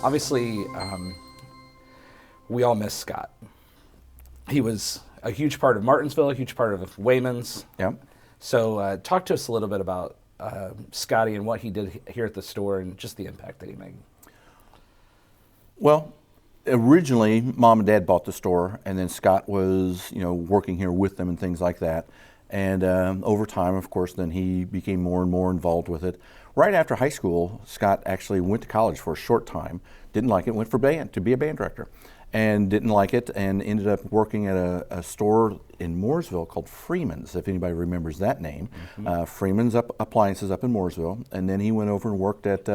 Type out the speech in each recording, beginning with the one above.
Obviously, we all miss Scott. He was a huge part of Martinsville, a huge part of Wayman's. Yep. So talk to us a little bit about Scotty and what he did here at the store and just the impact that he made. Well, originally, Mom and Dad bought the store, and then Scott was, working here with them and things like that. And over time, of course, then he became more and more involved with it. Right after high school, Scott actually went to college for a short time. Didn't like it, went for band, to be a band director. And didn't like it, and ended up working at a store in Mooresville called Freeman's, if anybody remembers that name. Mm-hmm. Freeman's Appliances up in Mooresville. And then he went over and worked at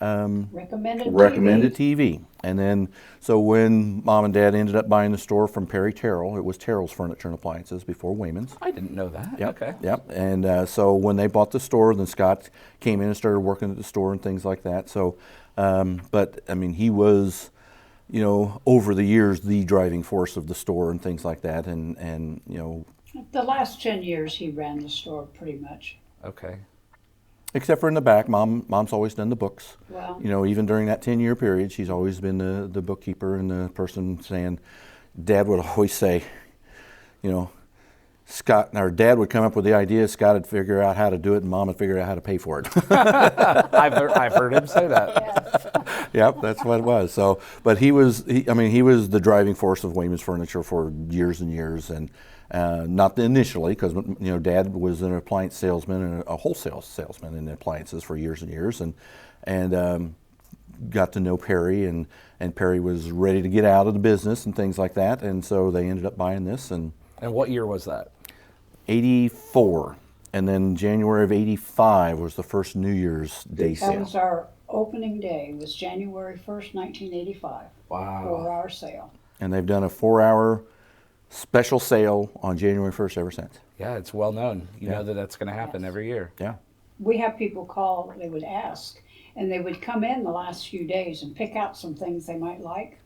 Recommended TV. And then, so when Mom and Dad ended up buying the store from Perry Terrell, it was Terrell's Furniture and Appliances before Wayman's. I didn't know that. Yep, Okay. Yep. And so when they bought the store, then Scott came in and started working at the store and things like that. So, but I mean, he was, over the years, the driving force of the store and things like that. And The last 10 years he ran the store pretty much. Okay. except for in the back, Mom's always done the books. Well, Even during that 10-year period, she's always been the bookkeeper and the person saying, Dad would always say, Scott, or Dad would come up with the idea, Scott would figure out how to do it, and Mom would figure out how to pay for it. I've heard him say that. yes. Yep, that's what it was. So, but he was the driving force of Wayman's Furniture for years and years, and not initially, because Dad was an appliance salesman and a wholesale salesman in appliances for years and years, and got to know Perry, and Perry was ready to get out of the business and things like that, and so they ended up buying this. And what year was that? 84, and then January of 85 was the first New Year's Day sale. That was our opening day. It was January 1st, 1985. Wow. 4-hour sale. And they've done a 4-hour special sale on January 1st ever since. Yeah, it's well known. You Yeah. know that's going to happen Yes. every year. Yeah. We have people call, they would ask, and they would come in the last few days and pick out some things they might like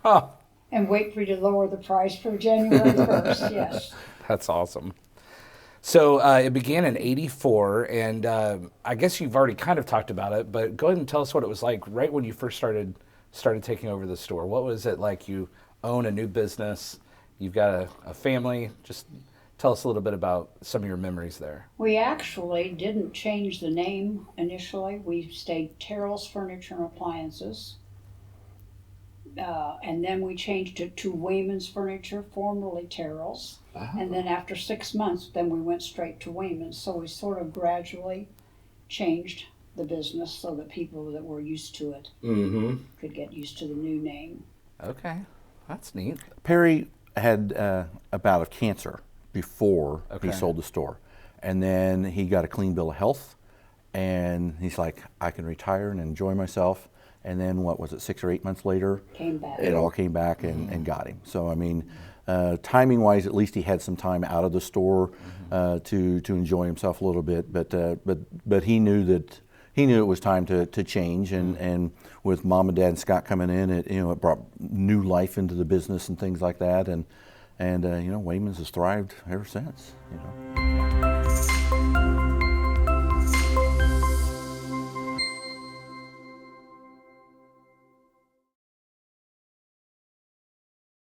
Huh. and wait for you to lower the price for January 1st, yes. That's awesome. So it began in 84, and I guess you've already kind of talked about it, but go ahead and tell us what it was like right when you first started taking over the store. What was it like? You own a new business, you've got a family. Just tell us a little bit about some of your memories there. We actually didn't change the name initially. We stayed Terrell's Furniture and Appliances. And then we changed it to Wayman's Furniture, formerly Terrell's. And then after 6 months, then we went straight to Wayman's. So we sort of gradually changed the business so that people that were used to it could get used to the new name. Okay, that's neat. Perry had a bout of cancer before he Okay. sold the store. And then he got a clean bill of health, and he's like, I can retire and enjoy myself. And then, 6 or 8 months later, Came back. it all came back and got him. So, I mean, timing-wise, at least he had some time out of the store to enjoy himself a little bit. But he knew it was time to change. And with Mom and Dad and Scott coming in, it brought new life into the business and things like that. And Wayman's has thrived ever since.